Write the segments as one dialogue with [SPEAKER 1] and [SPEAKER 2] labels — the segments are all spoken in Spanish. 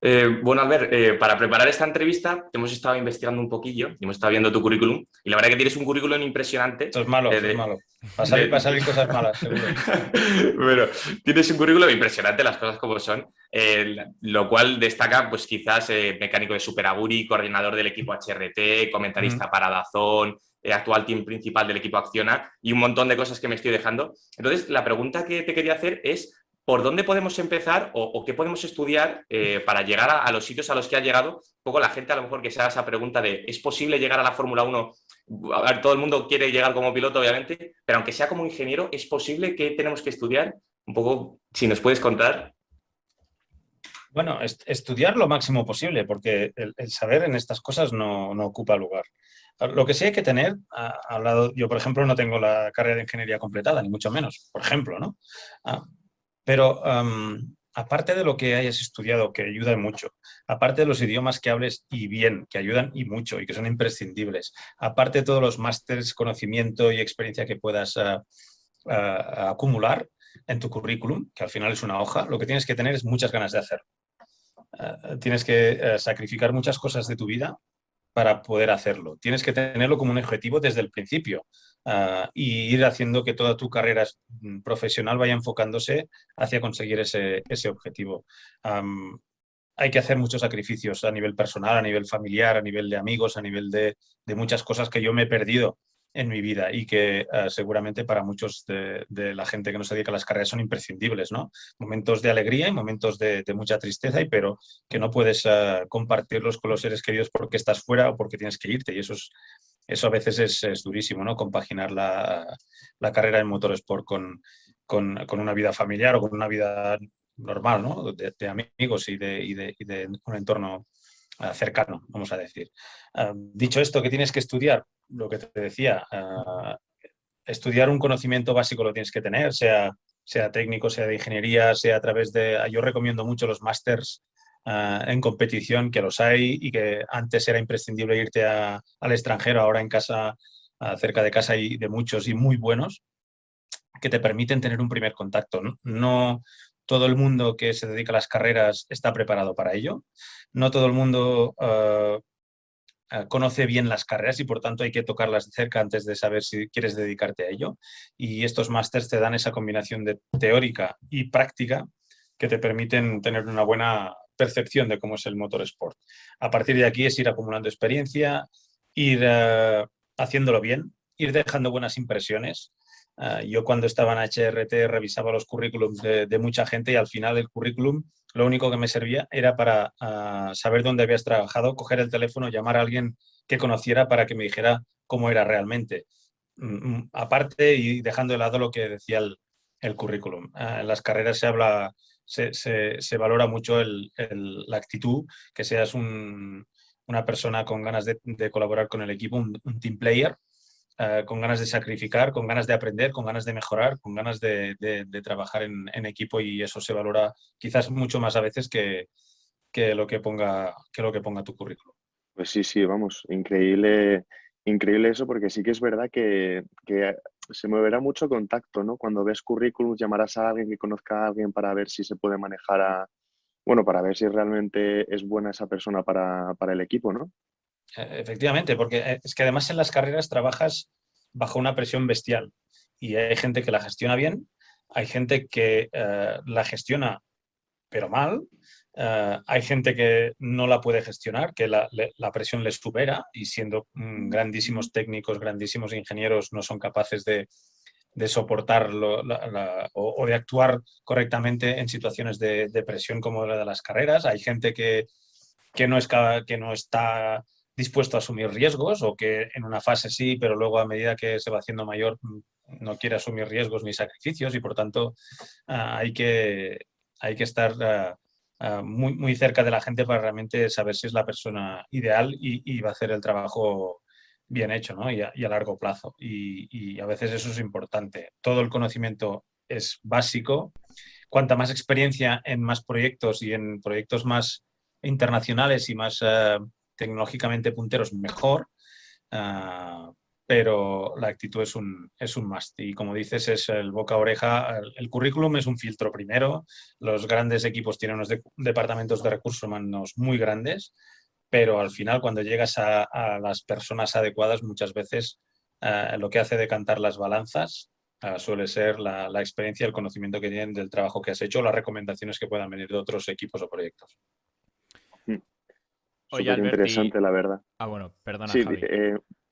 [SPEAKER 1] Bueno, Albert, para preparar esta entrevista hemos estado investigando un poquillo y hemos estado viendo tu currículum y la verdad que tienes un currículum impresionante.
[SPEAKER 2] Eso es malo,
[SPEAKER 1] eh,
[SPEAKER 2] eso es
[SPEAKER 1] de-
[SPEAKER 2] malo. Va a
[SPEAKER 1] de-
[SPEAKER 2] salir cosas malas, seguro.
[SPEAKER 1] Bueno, tienes un currículum impresionante, las cosas como son, lo cual destaca pues quizás mecánico de Super Aguri, coordinador del equipo HRT,
[SPEAKER 2] Mm.
[SPEAKER 1] comentarista para DAZN, actual team principal del equipo Acciona y un montón de cosas que me estoy dejando. Entonces, la pregunta que te quería hacer es ¿por dónde podemos empezar o qué podemos estudiar para llegar a los sitios a los que ha llegado? Un poco la gente a lo mejor que se haga esa pregunta de ¿es posible llegar a la Fórmula 1? A ver, todo el mundo quiere llegar como piloto, obviamente, pero aunque sea como ingeniero, ¿es posible que tenemos que estudiar? Un poco, si nos puedes contar.
[SPEAKER 2] Bueno, estudiar lo máximo posible, porque el saber en estas cosas no ocupa lugar. Lo que sí hay que tener, al lado, yo por ejemplo no tengo la carrera de ingeniería completada, ni mucho menos, por ejemplo, ¿no? Ah, pero aparte de lo que hayas estudiado, que ayuda mucho, aparte de los idiomas que hables y bien, que ayudan y mucho y que son imprescindibles, aparte de todos los másters, conocimiento y experiencia que puedas acumular en tu currículum, que al final es una hoja, lo que tienes que tener es muchas ganas de hacerlo. Tienes que sacrificar muchas cosas de tu vida para poder hacerlo. Tienes que tenerlo como un objetivo desde el principio y ir haciendo que toda tu carrera profesional vaya enfocándose hacia conseguir ese objetivo. Um, Hay que hacer muchos sacrificios a nivel personal, a nivel familiar, a nivel de amigos, a nivel de muchas cosas que yo me he perdido en mi vida y que seguramente para muchos de la gente que no se dedica a las carreras son imprescindibles, ¿no? Momentos de alegría y momentos de mucha tristeza, pero que no puedes compartirlos con los seres queridos porque estás fuera o porque tienes que irte. Y eso a veces es durísimo, ¿no? Compaginar la carrera en motorsport con una vida familiar o con una vida normal, ¿no? De amigos y de un entorno cercano, vamos a decir. Dicho esto, ¿qué tienes que estudiar? Lo que te decía, estudiar un conocimiento básico lo tienes que tener, sea técnico, sea de ingeniería, sea a través de... Yo recomiendo mucho los másters en competición, que los hay y que antes era imprescindible irte al extranjero, ahora en casa, cerca de casa y de muchos y muy buenos que te permiten tener un primer contacto. No, no todo el mundo que se dedica a las carreras está preparado para ello. No todo el mundo conoce bien las carreras y por tanto hay que tocarlas de cerca antes de saber si quieres dedicarte a ello. Y estos másters te dan esa combinación de teórica y práctica que te permiten tener una buena percepción de cómo es el motorsport. A partir de aquí es ir acumulando experiencia, ir haciéndolo bien, ir dejando buenas impresiones. Yo cuando estaba en HRT revisaba los currículums de mucha gente y al final el currículum lo único que me servía era para saber dónde habías trabajado, coger el teléfono, llamar a alguien que conociera para que me dijera cómo era realmente. Aparte y dejando de lado lo que decía el currículum. En las carreras se valora mucho la actitud, que seas una persona con ganas de colaborar con el equipo, un team player, con ganas de sacrificar, con ganas de aprender, con ganas de mejorar, con ganas de trabajar en equipo y eso se valora quizás mucho más a veces que lo que ponga tu currículum.
[SPEAKER 3] Pues sí, sí, vamos, increíble, increíble eso, porque sí que es verdad que se moverá mucho contacto, ¿no? Cuando ves currículums, llamarás a alguien que conozca a alguien para ver si se puede manejar bueno, para ver si realmente es buena esa persona para el equipo, ¿no?
[SPEAKER 2] Efectivamente, porque es que además en las carreras trabajas bajo una presión bestial y hay gente que la gestiona bien, hay gente que la gestiona pero mal. Hay gente que no la puede gestionar, que la presión les supera y siendo grandísimos técnicos, grandísimos ingenieros, no son capaces de soportar o de actuar correctamente en situaciones de presión como la de las carreras. Hay gente que no está dispuesto a asumir riesgos o que en una fase sí, pero luego a medida que se va haciendo mayor no quiere asumir riesgos ni sacrificios y por tanto hay que estar muy, muy cerca de la gente para realmente saber si es la persona ideal y va a hacer el trabajo bien hecho, ¿no? Y a largo plazo. Y a veces eso es importante. Todo el conocimiento es básico. Cuanta más experiencia en más proyectos y en proyectos más internacionales y más tecnológicamente punteros, mejor. Uh, pero la actitud es un must. Y como dices, es el boca a oreja. El currículum es un filtro primero. Los grandes equipos tienen unos departamentos de recursos humanos muy grandes, pero al final, cuando llegas a las personas adecuadas, muchas veces lo que hace decantar las balanzas suele ser la experiencia, el conocimiento que tienen del trabajo que has hecho, las recomendaciones que puedan venir de otros equipos o proyectos.
[SPEAKER 4] Oye,
[SPEAKER 3] Súper
[SPEAKER 4] Albert,
[SPEAKER 3] interesante, la verdad.
[SPEAKER 4] bueno, perdona,
[SPEAKER 3] Sí,
[SPEAKER 4] Javi.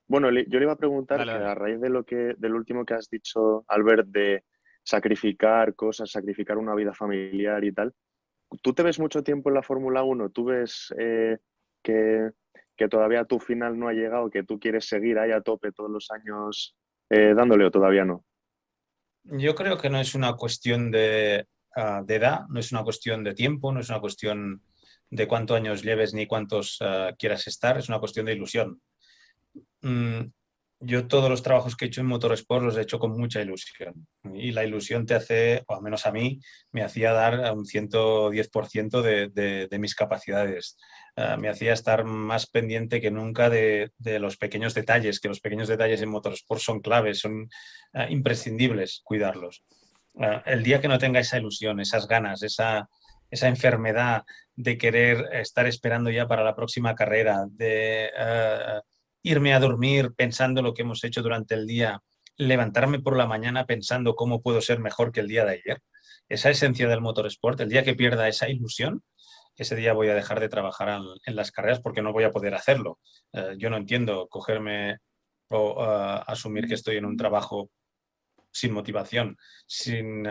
[SPEAKER 3] bueno, yo le iba a preguntar
[SPEAKER 4] Dale,
[SPEAKER 3] que
[SPEAKER 4] dale.
[SPEAKER 3] a raíz de del último que has dicho, Albert, de sacrificar cosas, sacrificar una vida familiar y tal, ¿tú te ves mucho tiempo en la Fórmula 1? ¿Tú ves que, que todavía tu final no ha llegado, que tú quieres seguir ahí a tope todos los años dándole o todavía no?
[SPEAKER 2] Yo creo que no es una cuestión de edad, no es una cuestión de tiempo, no es una cuestión de cuántos años lleves ni cuántos quieras estar, es una cuestión de ilusión. Mm, yo todos los trabajos que he hecho en Motorsport los he hecho con mucha ilusión. Y la ilusión te hace, o al menos a mí, me hacía dar a un 110% de mis capacidades. Me hacía estar más pendiente que nunca de los pequeños detalles, que los pequeños detalles en Motorsport son claves, son imprescindibles cuidarlos. El día que no tenga esa ilusión, esas ganas, esa enfermedad de querer estar esperando ya para la próxima carrera, de irme a dormir pensando lo que hemos hecho durante el día, levantarme por la mañana pensando cómo puedo ser mejor que el día de ayer. Esa esencia del motorsport, el día que pierda esa ilusión, ese día voy a dejar de trabajar en las carreras porque no voy a poder hacerlo. Yo no entiendo cogerme o asumir que estoy en un trabajo sin motivación, sin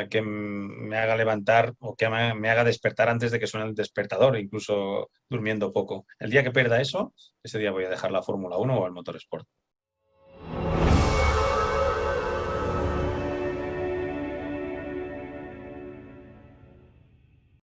[SPEAKER 2] que me haga levantar o que me haga despertar antes de que suene el despertador, incluso durmiendo poco. El día que pierda eso, ese día voy a dejar la Fórmula 1 o el motorsport.